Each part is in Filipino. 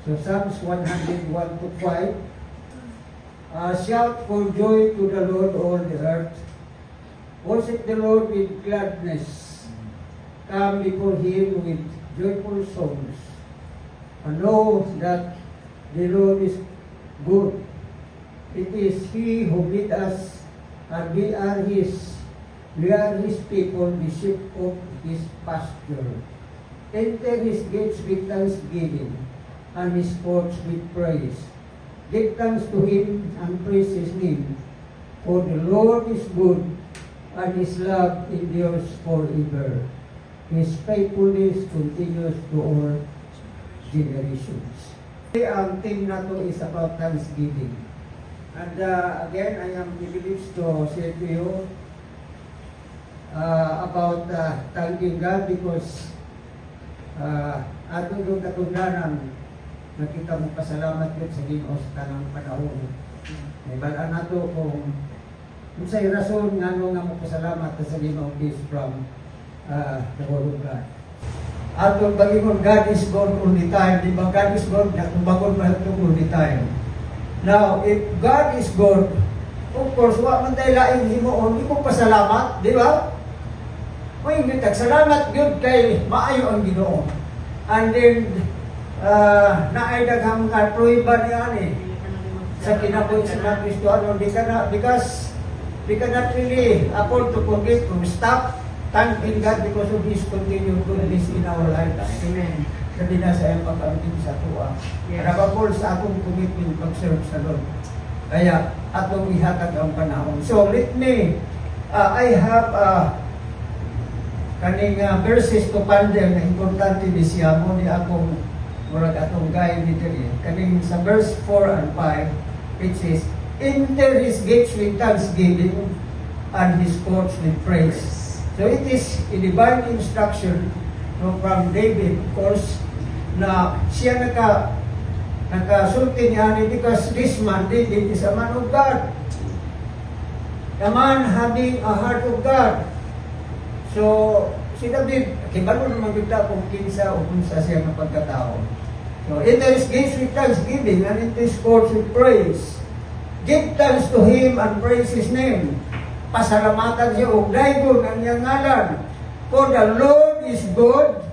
So Psalms 101 to 5. Shout for joy to the Lord, all the earth. Worship the Lord with gladness. Come before Him with joyful songs. And know that the Lord is good. It is He who made us, and we are His. We are His people, the sheep of His pasture. Enter His gates with thanksgiving, and His courts with praise. Give thanks to Him and praise His name. For the Lord is good, and His love endures forever. His faithfulness continues to all generations. Ang theme na to is about thanksgiving. And again, I am privileged to share to you about thanking God because atong yung katungdanan nakita mo pasalamat yun sa Ginoo sa tanang panahon. May balaan nato kung unsay rason nga nga mo pasalamat sa Ginoo is from the Word of God. Atong bagingon, God is God all the time. Di ba? God is God, nakumbagod mahal ito all the time. Now, if God is God, of course, wa man tayo laing himuon, di ko pasalamat, di ba? May ngitag, salamat yun kay maayo ang Ginoo. And then, naaydaghang pruiba niyan sa kinabuhi sa Kristo, because we cannot really afford to forget to stop thanking God because of His continued goodness in our lives. Amen. Sabi na sa iyong pag-abitin sa tuwa. Yes. Nakapol sa akong commitment pag-serve sa Lord. Kaya atong ihatag ang panahon. So let me, I have kaning verses to ponder na importante di siya mo ni akong murag atong guide dito kaning sa verse 4 and 5 which is, enter His gates with thanksgiving and His courts with praise. So it is a divine instruction from David, of course, na siya nakasulti niya because this man, David, is a man of God. A man having a heart of God. So, si David, kibalo naman kita kung kinsa o kung sa siya ng pagkatao. So, enter His gates with thanksgiving and enter His courts with praise. Give thanks to Him and praise His name. Pasalamatan siya o daygon ang iyang ngalan. For the Lord is good,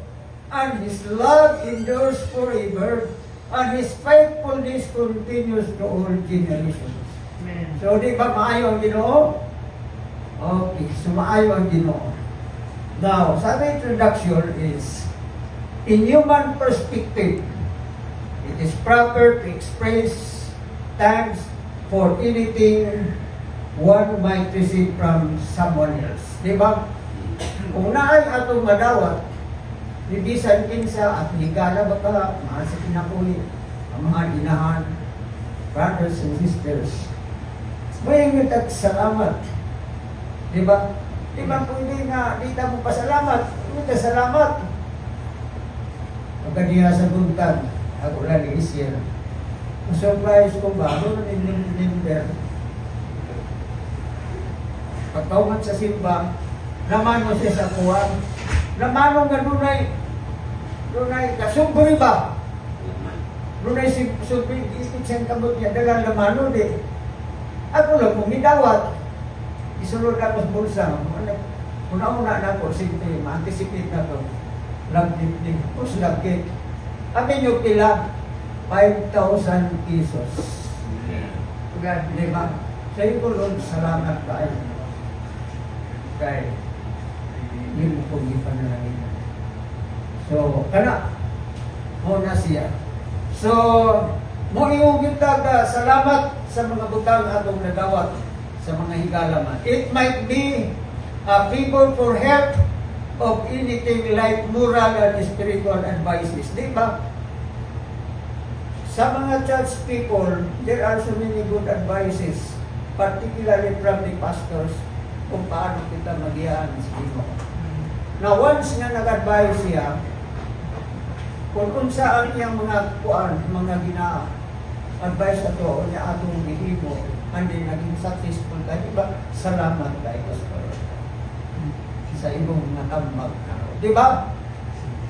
and His love endures forever, and His faithfulness continues to all generations. Amen. So, di ba maayo ang Ginoo? Okay, so maayo ang Ginoo. Now, sa introduction is, in human perspective, it is proper to express thanks for anything one might receive from someone else. Di ba? Kung naay atong madawat, bibisan kinsa at higala ba ka, mahal sa kinakuli, ang mga inahan, brothers and sisters, may ngitag salamat. Di ba? Di ba pwede nga, di ta mo pasalamat, ngita salamat. Pagkadiya sa buntag, ako lang ni Isir. Surprise ko ba? Ano na nimber? Pagkauman sa simba, naman mo siya sa kuwan. Naman mo nga dunay, kasubri ba? Dunay subri, ikot siyang kabot niya, dalang lamano di. Ako lang kung midawat, isulod ako sa bulsa. Una-una na ako, simple, ma-anticipate na to. Lagdip-dip, tapos lagkit. Kami nyo pila, 5,000 pesos. God, di ba? Sa iyo ko, Lord, salamat tayo. Kaya, hindi mo kong ipanalangin. So, kana, mo na siya. So, mo iugit salamat sa mga butang atong nadawat sa mga higalaman. It might be a favor for help of anything like moral and spiritual advices. Di ba? Sa mga church people, there are so many good advices, particularly from the pastors, kung paano kita mag-iaan sa Ginoo. Now, once nga nag-advise siya, kung saan niyang mga gina-advise na to, niya atong gihimo, and then naging successful tayo, diba? Salamat tayo, Pastor. Sa imong natambag na. Diba?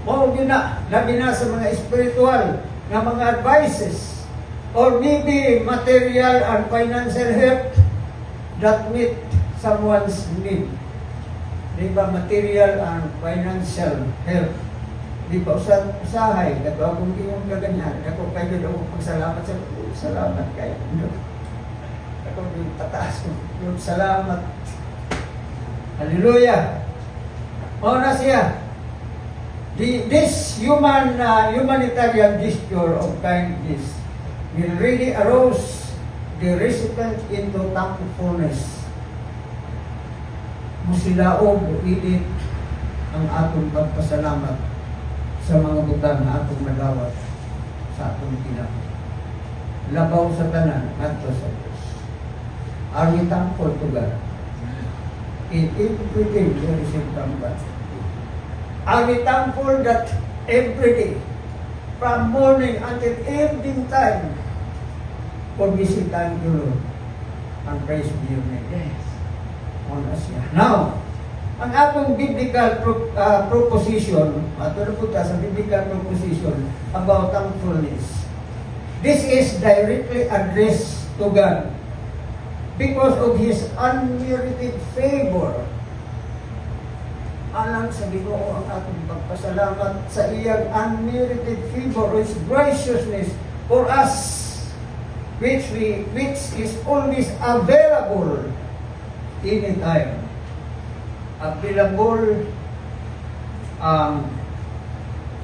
Mao yun na, labi na sa mga spiritual nga mga advices or maybe material and financial help that meet someone's need. Di ba, material and financial help. Di ba, usahay, kato akong iyong kaganyan, ako kayo daw pagsalamat sa salamat kayo. Ako yung tataas ko, yung salamat. Hallelujah! O na siya, this humanitarian gesture of kindness will really arouse the recipient into thankfulness. Musilaog ulit ang atong pagpasalamat sa mga butang na atong nagawat sa atong tinapos. Labaw sa tanan adto sa Diyos. Are we thankful to God? In everything we receive from God. Are we thankful that every day, from morning until evening time, for visiting you, Lord, and praise be your name. Yes. On us yan. Now, ang atong biblical proposition, ato na punta sa biblical proposition about thankfulness. This is directly addressed to God because of His unmerited favor. Alang sa Ginoo ang atong pagpasalamat sa iyang unmerited favor, His graciousness for us, which is always available anytime. Available ang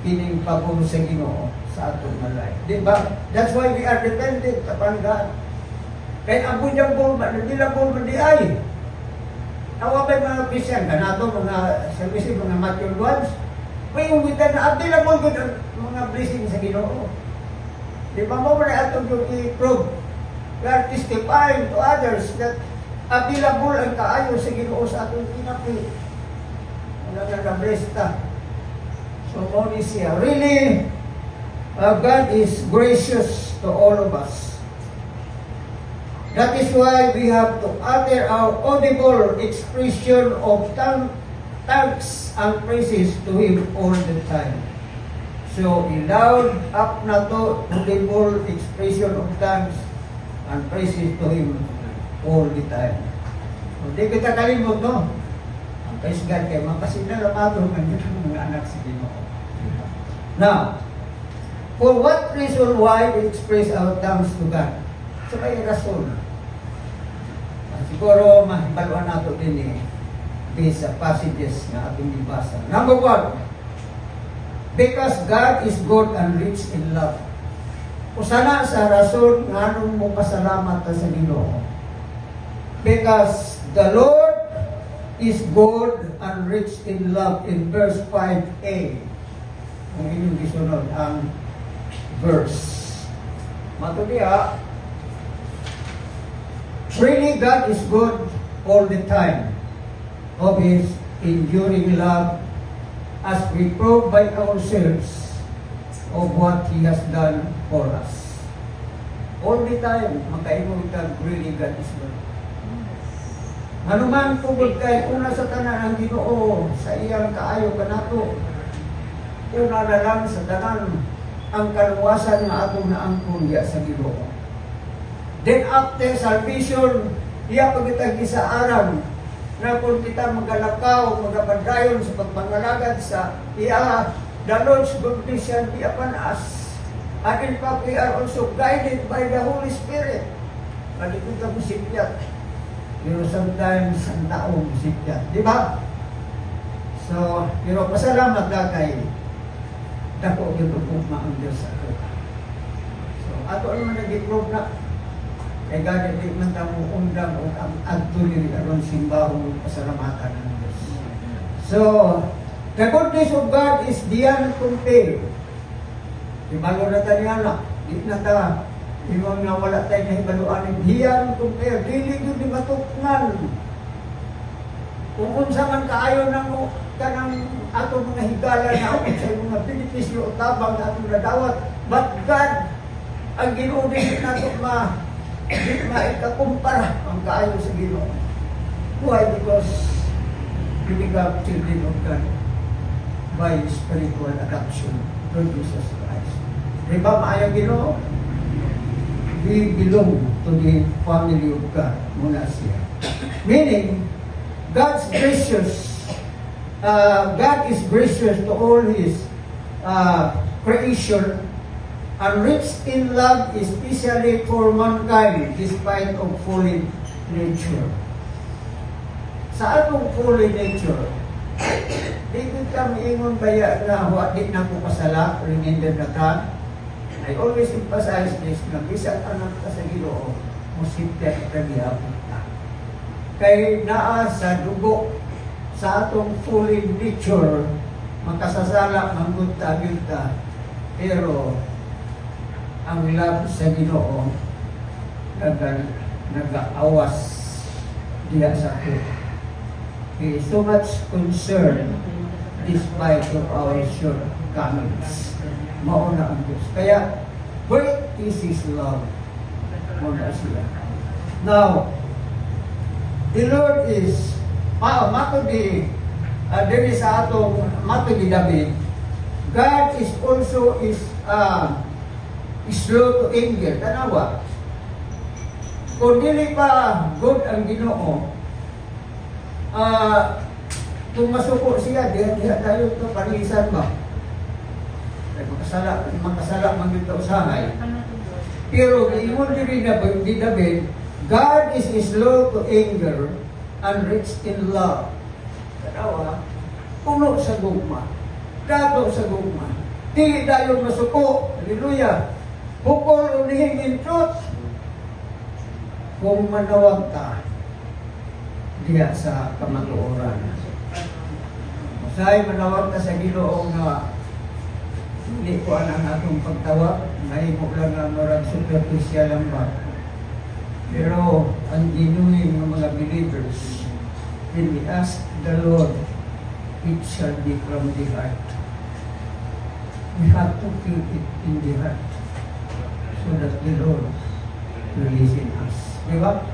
kining pabor sa Ginoo sa atong life. Diba? That's why we are dependent upon God. Kaya available man di ay. Awa pa mga Christian, kanato mga services, mga mature ones, may uwitan na available good ang mga blessing sa Ginoo. Di ba mo na atong yung i-prove? We are testifying to others that available ang kaayo sa Ginoo sa atong tinapi. Wala na na-bless ta. So, money siya. Really, God is gracious to all of us. That is why we have to utter our audible expression of thanks and praises to Him all the time. So, loud up na to audible expression of thanks and praises to Him all the time. Hindi kita kalimot, no? Ang praise God kayo, mapasinal ang atong mga anak sa Ginoo. Now, for what reason why we express our thanks to God? So, may rason. Siguro, mahibaluan nato din based sa passages na ating ibasa. Number 1, because God is good and rich in love. Usana sa rason nga nung mo pasalamat sa Ginoo. Because the Lord is good and rich in love in verse 5a. Kung inyong gisunod ang verse. Matudiya, really God is good all the time of His enduring love as we prove by ourselves of what He has done for us. All the time, makaingon ka, really God is good. Anuman tugod kay una sa tanan ang Ginoo sa iyang kaayo kanato. Una na lang sa tanan ang kaluwasan nga atong naangkon diya sa Ginoo. Then after salvation, iya pagitag gisaaran na kung kita magalakaw, magapadayon sa pagpangalagad sa iya, the Lord's goodness shall be upon us. And in fact, we are also guided by the Holy Spirit. Palikod ka musikyat. Pero sometimes, ang taong musikyat. Di ba? So, pero pasalamat ka kay dako yung tugma ang Diyos sa ato. So, ato naman nag-improve na kay God, hindi man tamo undang o ang agtuloy aron simbahong pasalamatan ng Diyos. So, the goodness of God is beyond compare. Ibalo na tayo na, di na ta, imong nga wala tayo na hibaluan, beyond compare, dili yun di matukngan. Kung unsa man kaayo ng kanang ato mga higala na ako sa mga benepisyo o tabang na atong nadawat, but God, ang Ginoo din nato maikakumpara ang kaayo sa Ginoo. Why? Because we become children of God by spiritual adoption through Jesus Christ. Di ba maayang Ginoo? We belong to the family of God. Muna siya. Meaning, God's gracious. God is gracious to all His creation and rich in love, especially for mankind, despite of fallen nature. Sa atong fallen nature, di kami ingon baya na di na ko kasala, remember na ka. I always emphasize this, na bisag anak ka sa Ginoo, musipte ka gihapon ka. Kay naa sa dugo, sa atong fallen nature, makasasala, manggunta-gyud ta. Pero, ang love sa Ginoo, nag-aawas diya sa ato. He is so much concerned despite of our shortcomings. Mauna ang Diyos. Kaya, great is His love. Mauna siya. Now, the Lord is, matudi, there is atong, matudi David, God is also slow to anger. Tanawa, kung dili pa good ang Ginoo, kung masuko siya, diha tayo ito, panisan ba? Makasala man dito usahay. Pero ingon diri na di David, God is slow to anger and rich in love. Tanawa, puno sa gugma, dato sa gugma, dili tayo masuko. Hallelujah. Bukol unihing in truth. Kung manawag ka diya sa kamatuoran. Usahay manawag ka sa Ginoo nga hindi ko ang atong pagtawag, mahimo lang ang marag superficial lang ba. Pero ang genuine ng mga believers, when we ask the Lord, it shall be from the heart. We have to feel it in the heart so that the Lord will listen us. Di ba?